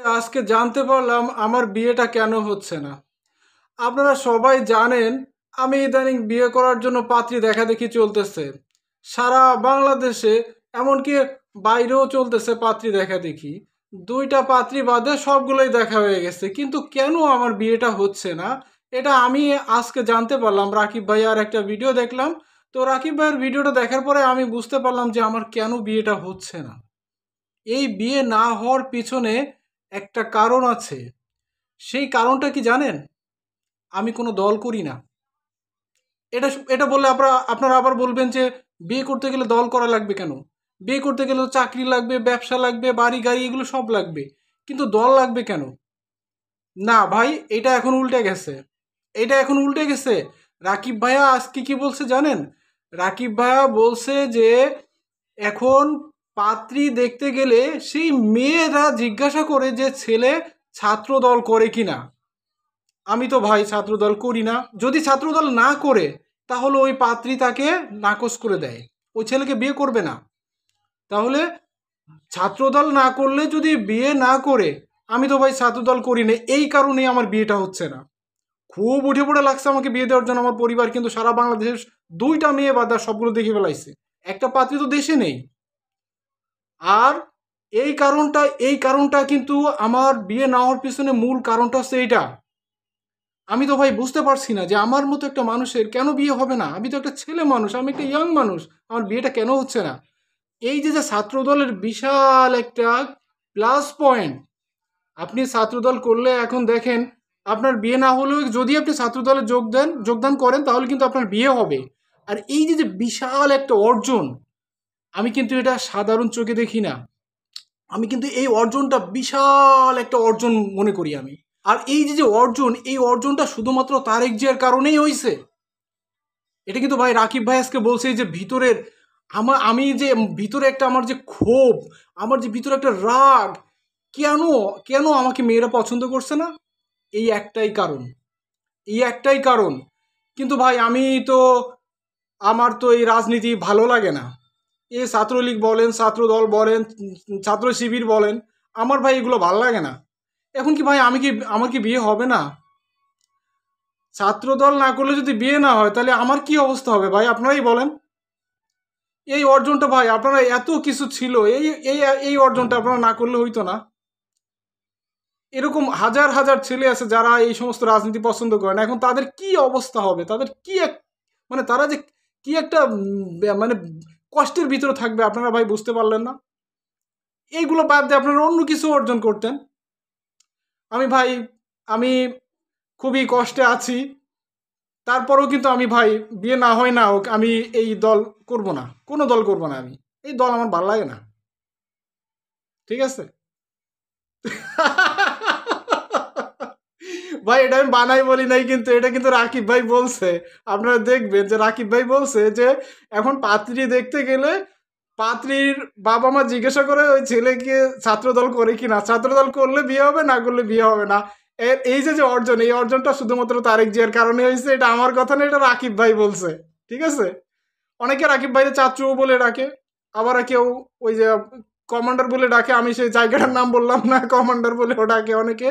আজকে জানতে পারলাম আমার বিয়েটা কেন হচ্ছে না। আপনারা সবাই জানেন আমি ইদানিং বিয়ে করার জন্য পাত্রী দেখাদেখি চলতেছে সারা বাংলাদেশে, এমনকি বাইরেও চলতেছে পাত্রী দেখাদেখি। দুইটা পাত্রী বাদে সবগুলোই দেখা হয়ে গেছে, কিন্তু কেন আমার বিয়েটা হচ্ছে না এটা আমি আজকে জানতে পারলাম। রাকিব ভাইয়ার একটা ভিডিও দেখলাম, তো রাকিব ভাইয়ের ভিডিওটা দেখার পরে আমি বুঝতে পারলাম যে আমার কেন বিয়েটা হচ্ছে না। এই বিয়ে না হওয়ার পিছনে একটা কারণ আছে। সেই কারণটা কি জানেন? আমি কোনো দল করি না। এটা এটা বললে আপনারা আবার বলবেন যে বিয়ে করতে গেলে দল করা লাগবে কেন? বিয়ে করতে গেলে তো চাকরি লাগবে, ব্যবসা লাগবে, বাড়ি গাড়ি এগুলো সব লাগবে, কিন্তু দল লাগবে কেন? না ভাই, এটা এখন উল্টে গেছে। এটা এখন উল্টে গেছে। রাকিব ভাইয়া আজকে কি বলছে জানেন? রাকিব ভাইয়া বলছে যে এখন পাত্রী দেখতে গেলে সেই মেয়েরা জিজ্ঞাসা করে যে ছেলে ছাত্র দল করে কিনা। আমি তো ভাই ছাত্রদল করি না। যদি ছাত্রদল না করে তাহলে ওই পাত্রী তাকে নাকচ করে দেয়, ওই ছেলেকে বিয়ে করবে না। তাহলে ছাত্রদল না করলে যদি বিয়ে না করে, আমি তো ভাই ছাত্রদল করি না, এই কারণেই আমার বিয়েটা হচ্ছে না। খুব উঠে পড়ে লাগছে আমাকে বিয়ে দেওয়ার জন্য আমার পরিবার, কিন্তু সারা বাংলাদেশের দুইটা মেয়ে বাদা সবগুলো দেখে ফেলাইছে, একটা পাত্রী তো দেশে নেই। আর এই কারণটা কিন্তু আমার বিয়ে না হওয়ার পিছনে মূল কারণটা হচ্ছে এইটা। আমি তো ভাই বুঝতে পারছি না যে আমার মতো একটা মানুষের কেন বিয়ে হবে না। আমি তো একটা ছেলে মানুষ, আমি একটা ইয়াং মানুষ, আমার বিয়েটা কেন হচ্ছে না। এই যে যে ছাত্রদলের বিশাল একটা প্লাস পয়েন্ট, আপনি ছাত্রদল করলে এখন দেখেন আপনার বিয়ে না হলেও যদি আপনি ছাত্রদলে যোগদান করেন তাহলে কিন্তু আপনার বিয়ে হবে। আর এই যে যে বিশাল একটা অর্জন, আমি কিন্তু এটা সাধারণ চোখে দেখি না। আমি কিন্তু এই অর্জনটা বিশাল একটা অর্জন মনে করি আমি। আর এই যে যে অর্জন, এই অর্জনটা শুধুমাত্র তারেক জিয়ার কারণেই হয়েছে। এটা কিন্তু ভাই রাকিব ভাই আজকে বলছে যে ভিতরের আমি যে ভিতরে একটা আমার যে ক্ষোভ, আমার যে ভিতরে একটা রাগ, কেন কেন আমাকে মেয়েরা পছন্দ করছে না, এই একটাই কারণ, এই একটাই কারণ। কিন্তু ভাই আমি তো, আমার তো এই রাজনীতি ভালো লাগে না। এই ছাত্রলীগ বলেন, ছাত্রদল বলেন, ছাত্র শিবির বলেন, আমার ভাই এগুলো ভালো লাগে না। এখন কি ভাই আমার কি বিয়ে হবে না? ছাত্রদল না করলে যদি বিয়ে না হয় তাহলে আমার কি অবস্থা হবে ভাই, আপনারাই বলেন। এই অর্জনটা ভাই আপনারা, এত কিছু ছিল, এই এই এই অর্জনটা আপনারা না করলে হইতো না। এরকম হাজার হাজার ছেলে আছে যারা এই সমস্ত রাজনীতি পছন্দ করে না, এখন তাদের কি অবস্থা হবে, তাদের কি এক, মানে তারা যে কি একটা মানে কষ্টের ভিতরে থাকবে আপনারা ভাই বুঝতে পারলেন না। এইগুলো বাদ দিয়ে আপনারা অন্য কিছু অর্জন করতেন। আমি ভাই, আমি খুবই কষ্টে আছি, তারপরেও কিন্তু আমি ভাই বিয়ে না হয় না হোক আমি এই দল করব না, কোনো দল করব না। আমি এই দল আমার ভালো লাগে না, ঠিক আছে? ভাই এটা আমি বানাই বলি নাই, কিন্তু এটা কিন্তু রাকিব ভাই বলছে। আপনারা দেখবেন যে রাকিব ভাই বলছে যে এখন পাত্রী দেখতে গেলে পাত্রীর বাবা মা জিজ্ঞাসা করে ওই ছেলেকে ছাত্রদল করে কিনা, ছাত্রদল করলে বিয়ে হবে, না করলে বিয়ে হবে না। এর এই যে যে অর্জন, এই অর্জনটা শুধুমাত্র তারেক জিয়ার কারণে হয়েছে। এটা আমার কথা না, এটা রাকিব ভাই বলছে, ঠিক আছে? অনেকে রাকিব ভাইকে চাচু বলে ডাকে, আবার কেউ ওই যে কমান্ডার বলে ডাকে। আমি সেই জায়গাটার নাম বললাম না, কমান্ডার বলেও ডাকে অনেকে।